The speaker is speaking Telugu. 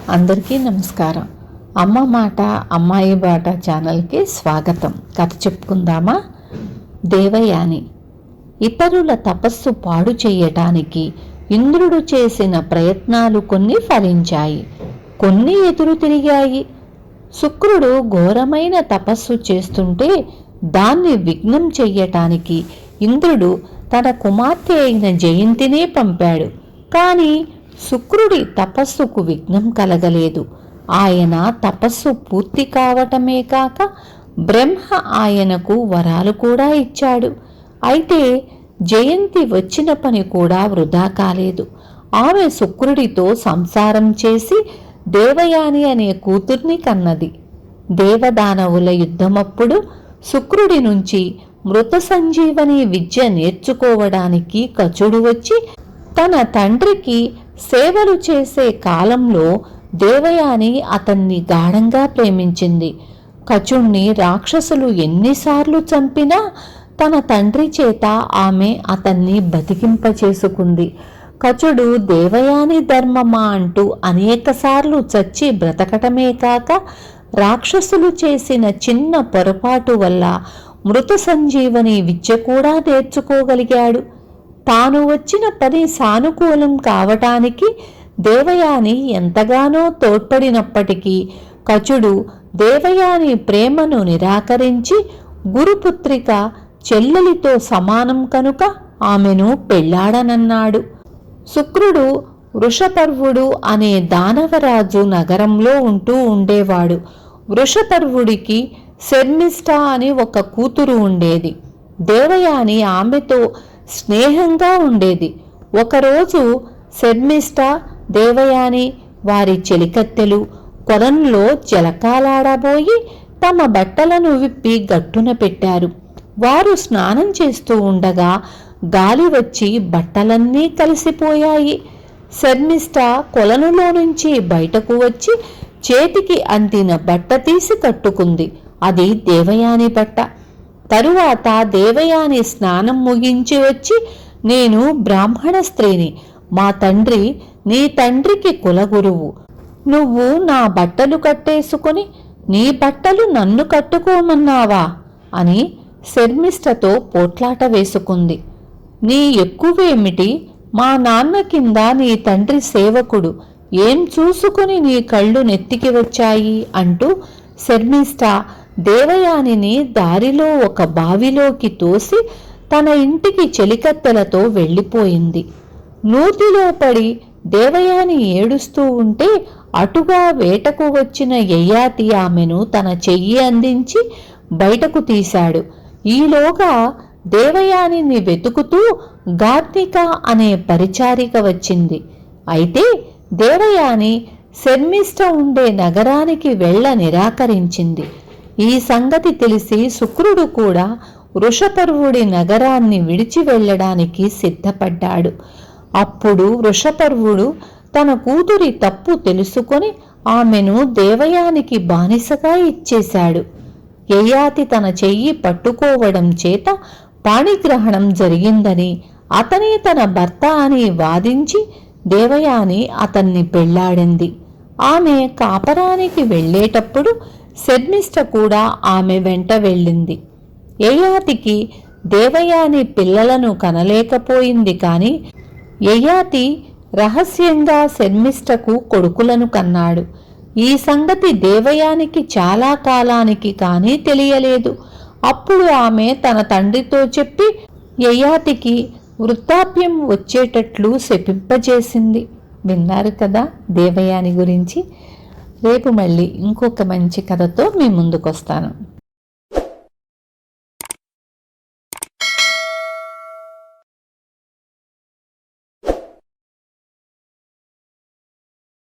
అందరికీ నమస్కారం. అమ్మ మాట అమ్మాయి బాట ఛానల్కి స్వాగతం. కథ చెప్పుకుందామా? దేవయాని. ఇతరుల తపస్సు పాడు చేయటానికి ఇంద్రుడు చేసిన ప్రయత్నాలు కొన్ని ఫలించాయి, కొన్ని ఎదురు తిరిగాయి. శుక్రుడు ఘోరమైన తపస్సు చేస్తుంటే దాన్ని విఘ్నం చెయ్యటానికి ఇంద్రుడు తన కుమార్తె అయిన జయంతినే పంపాడు. కానీ శుక్రుడి తపస్సుకు విఘ్నం కలగలేదు. ఆయన తపస్సు పూర్తి కావటమే కాక బ్రహ్మ ఆయనకు వరాలు కూడా ఇచ్చాడు. అయితే జయంతి వచ్చిన పని కూడా వృధా కాలేదు. ఆమె శుక్రుడితో సంసారం చేసి దేవయాని అనే కూతుర్ని కన్నది. దేవదానవుల యుద్ధమప్పుడు శుక్రుడి నుంచి మృత సంజీవని విద్య నేర్చుకోవడానికి కచుడు వచ్చి తన తండ్రికి సేవలు చేసే కాలంలో దేవయాని అతన్ని గాఢంగా ప్రేమించింది. కచుణ్ణి రాక్షసులు ఎన్నిసార్లు చంపినా తన తండ్రి చేత ఆమె అతన్ని బతికింపచేసుకుంది. కచుడు దేవయాని ధర్మమా అంటూ అనేకసార్లు చచ్చి బ్రతకటమే కాక రాక్షసులు చేసిన చిన్న పొరపాటు వల్ల మృత సంజీవని విద్య కూడా నేర్చుకోగలిగాడు. తాను వచ్చిన పని సానుకూలం కావటానికి దేవయాని ఎంతగానో తోడ్పడినప్పటికీ కచుడు దేవయాని ప్రేమను నిరాకరించి గురుపుత్రిక చెల్లెలితో సమానం కనుక ఆమెను పెళ్లాడనన్నాడు. శుక్రుడు వృషపర్వుడు అనే దానవరాజు నగరంలో ఉంటూ ఉండేవాడు. వృషపర్వుడికి శర్మిష్ఠ అని ఒక కూతురు ఉండేది. దేవయాని ఆమెతో స్నేహంగా ఉండేది. ఒకరోజు శర్మిష్ఠ దేవయాని వారి చెలికత్తెలు కొలంలో జలకాలాడబోయి తమ బట్టలను విప్పి గట్టున పెట్టారు. వారు స్నానం చేస్తూ ఉండగా గాలి వచ్చి బట్టలన్నీ కలిసిపోయాయి. శర్మిష్ఠ కొలనులో నుంచి బయటకు వచ్చి చేతికి అందిన బట్ట తీసి కట్టుకుంది. అది దేవయాని బట్ట. తరువాత దేవయాని స్నానం ముగించి వచ్చి, నేను బ్రాహ్మణ స్త్రీని, మా తండ్రి నీ తండ్రికి కులగురువు, నువ్వు నా బట్టలు కట్టేసుకుని నీ బట్టలు నన్ను కట్టుకోమన్నావా అని శర్మిష్ఠతో పోట్లాట వేసుకుంది. నీ ఎక్కువేమిటి, మా నాన్న కింద నీ తండ్రి సేవకుడు, ఏం చూసుకుని నీ కళ్ళు నెత్తికి వచ్చాయి అంటూ శర్మిష్ఠ దేవయానిని దారిలో ఒక బావిలోకి తోసి తన ఇంటికి చెలికత్తెలతో వెళ్ళిపోయింది. నూతిలో పడి దేవయాని ఏడుస్తూ ఉంటే అటుగా వేటకు వచ్చిన యయాతి ఆమెను తన చెయ్యి అందించి బయటకు తీశాడు. ఈలోగా దేవయానిని వెతుకుతూ గార్నిక అనే పరిచారిక వచ్చింది. అయితే దేవయాని శర్మిష్ఠ ఉండే నగరానికి వెళ్ళ నిరాకరించింది. ఈ సంగతి తెలిసి శుక్రుడు కూడా వృషపర్వుడి నగరాన్ని విడిచి వెళ్ళడానికి సిద్ధపడ్డాడు. అప్పుడు వృషపర్వుడు తన కూతురి తప్పు తెలుసుకొని ఆమెను దేవయానికి బానిసగా ఇచ్చేశాడు. యయాతి తన చెయ్యి పట్టుకోవడం చేత పాణిగ్రహణం జరిగిందని అతని తన భర్త అని వాదించి దేవయాని అతన్ని పెళ్లాడింది. ఆమె కాపరానికి వెళ్ళేటప్పుడు శర్మిష్ఠ కూడా ఆమె వెంట వెళ్ళింది. యయాతికి దేవయాని పిల్లలను కనలేకపోయింది. కానీ యయాతి రహస్యంగా శర్మిష్ఠకు కొడుకులను కన్నాడు. ఈ సంగతి దేవయానికి చాలా కాలానికి కానీ తెలియలేదు. అప్పుడు ఆమె తన తండ్రితో చెప్పి యయాతికి వృద్ధాప్యం వచ్చేటట్లు శపింపజేసింది. విన్నారు కదా దేవయాని గురించి. రేపు మళ్ళీ ఇంకొక మంచి కథతో మీ ముందుకు వస్తాను.